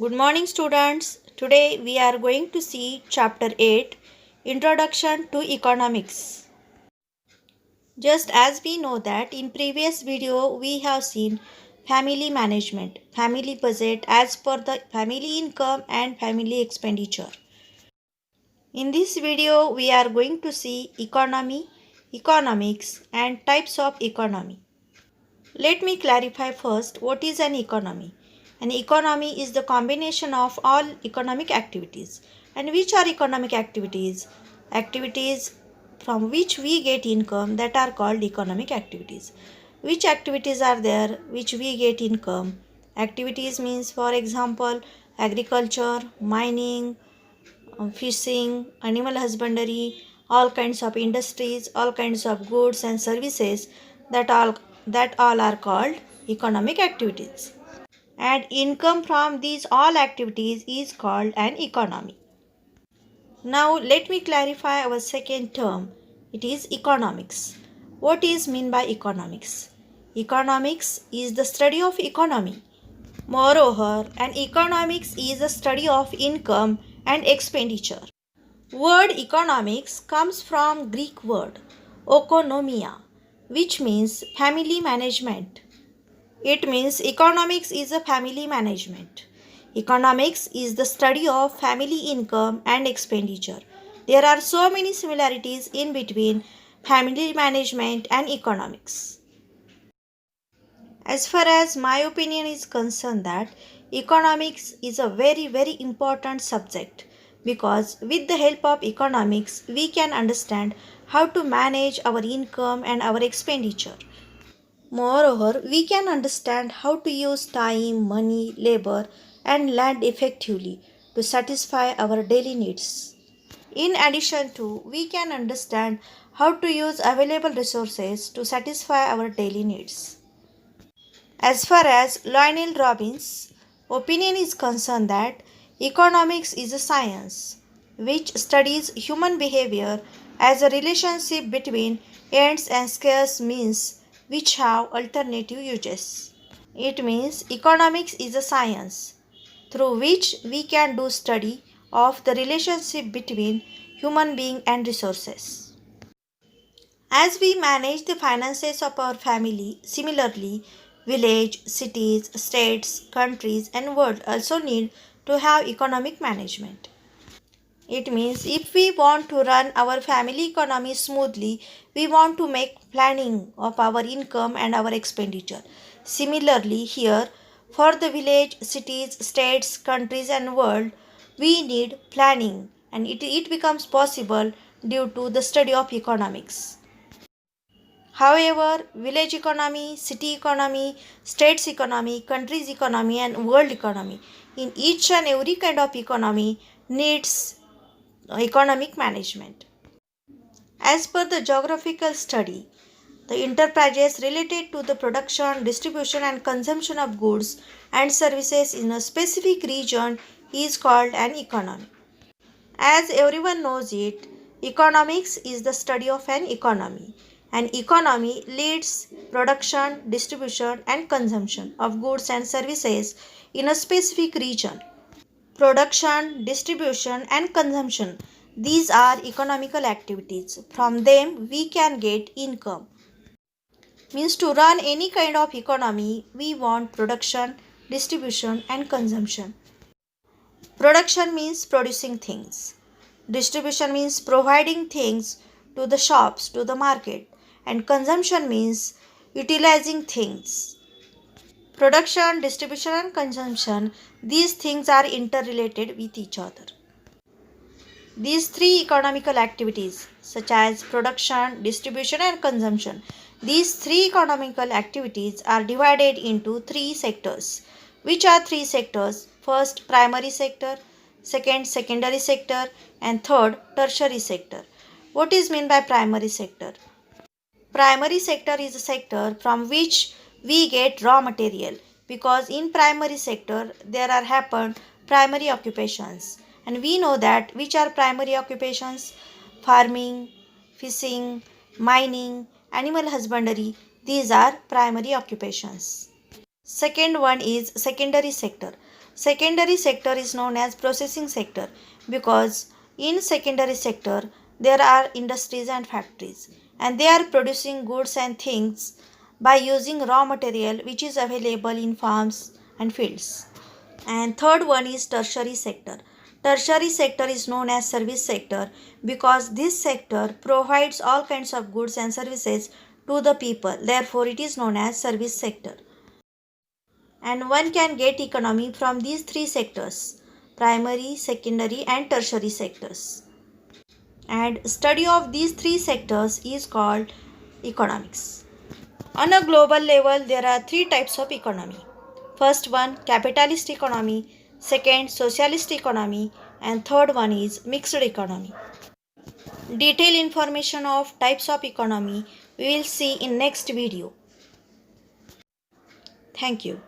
Good morning, students. Today we are going to see Chapter 8 Introduction to Economics. Just as we know that in previous video we have seen family management, family budget as per the family income and family expenditure. In this video we are going to see economy, economics and types of economy. Let me clarify first what is an economy. An economy is the combination of all economic activities. And which are economic activities? Activities from which we get income that are called economic activities. Which activities are there which we get income? Activities means, for example, agriculture, mining, fishing, animal husbandry, all kinds of industries, all kinds of goods and services that all are called economic activities. And income from these all activities is called an economy. Now let me clarify our second term. It is economics. What is mean by economics? Economics is the study of economy. Moreover, an economics is a study of income and expenditure. Word economics comes from Greek word oikonomia, which means family management. It means economics is a family management. Economics is the study of family income and expenditure. There are so many similarities in between family management and economics. As far as my opinion is concerned, that economics is a very important subject, because with the help of economics we can understand how to manage our income and our expenditure. Moreover, we can understand how to use time, money, labor and land effectively to satisfy our daily needs. In addition to, we can understand how to use available resources to satisfy our daily needs. As far as Lionel Robbins' opinion is concerned, that economics is a science which studies human behavior as a relationship between ends and scarce means which have alternative uses. It means economics is a science through which we can do study of the relationship between human being and resources. As we manage the finances of our family, similarly, village, cities, states, countries, and world also need to have economic management. It means if we want to run our family economy smoothly, we want to make planning of our income and our expenditure. Similarly, here, for the village, cities, states, countries, and world, we need planning, and it becomes possible due to the study of economics. However, village economy, city economy, states economy, countries economy and world economy, in each and every kind of economy needs economic management. As per the geographical study, the enterprises related to the production, distribution and consumption of goods and services in a specific region is called an economy. As everyone knows it, economics is the study of an economy. An economy leads production, distribution, and consumption of goods and services in a specific region. Production, distribution, and consumption. These are economical activities. From them, we can get income. Means to run any kind of economy, we want production, distribution, and consumption. Production means producing things. Distribution means providing things to the shops, to the market. And consumption means utilizing things. Production, distribution, and consumption, these things are interrelated with each other. These three economical activities, such as production, distribution, and consumption, these three economical activities are divided into three sectors. Which are three sectors? First, primary sector, second, secondary sector, and third, tertiary sector. What is meant by primary sector? Primary sector is a sector from which we get raw material, because in primary sector there are happened primary occupations, and we know that which are primary occupations: farming, fishing, mining, animal husbandry. These are primary occupations. Second one is secondary sector. Secondary sector is known as processing sector because in secondary sector there are industries and factories and they are producing goods and things by using raw material which is available in farms and fields. And third one is tertiary sector. Tertiary sector is known as service sector because this sector provides all kinds of goods and services to the people. Therefore, it is known as service sector. And one can get economy from these three sectors: primary, secondary, and tertiary sectors. And study of these three sectors is called economics. On a global level, there are three types of economy. First one, capitalist economy, second, socialist economy, and third one is mixed economy. Detailed information of types of economy we will see in next video. Thank you.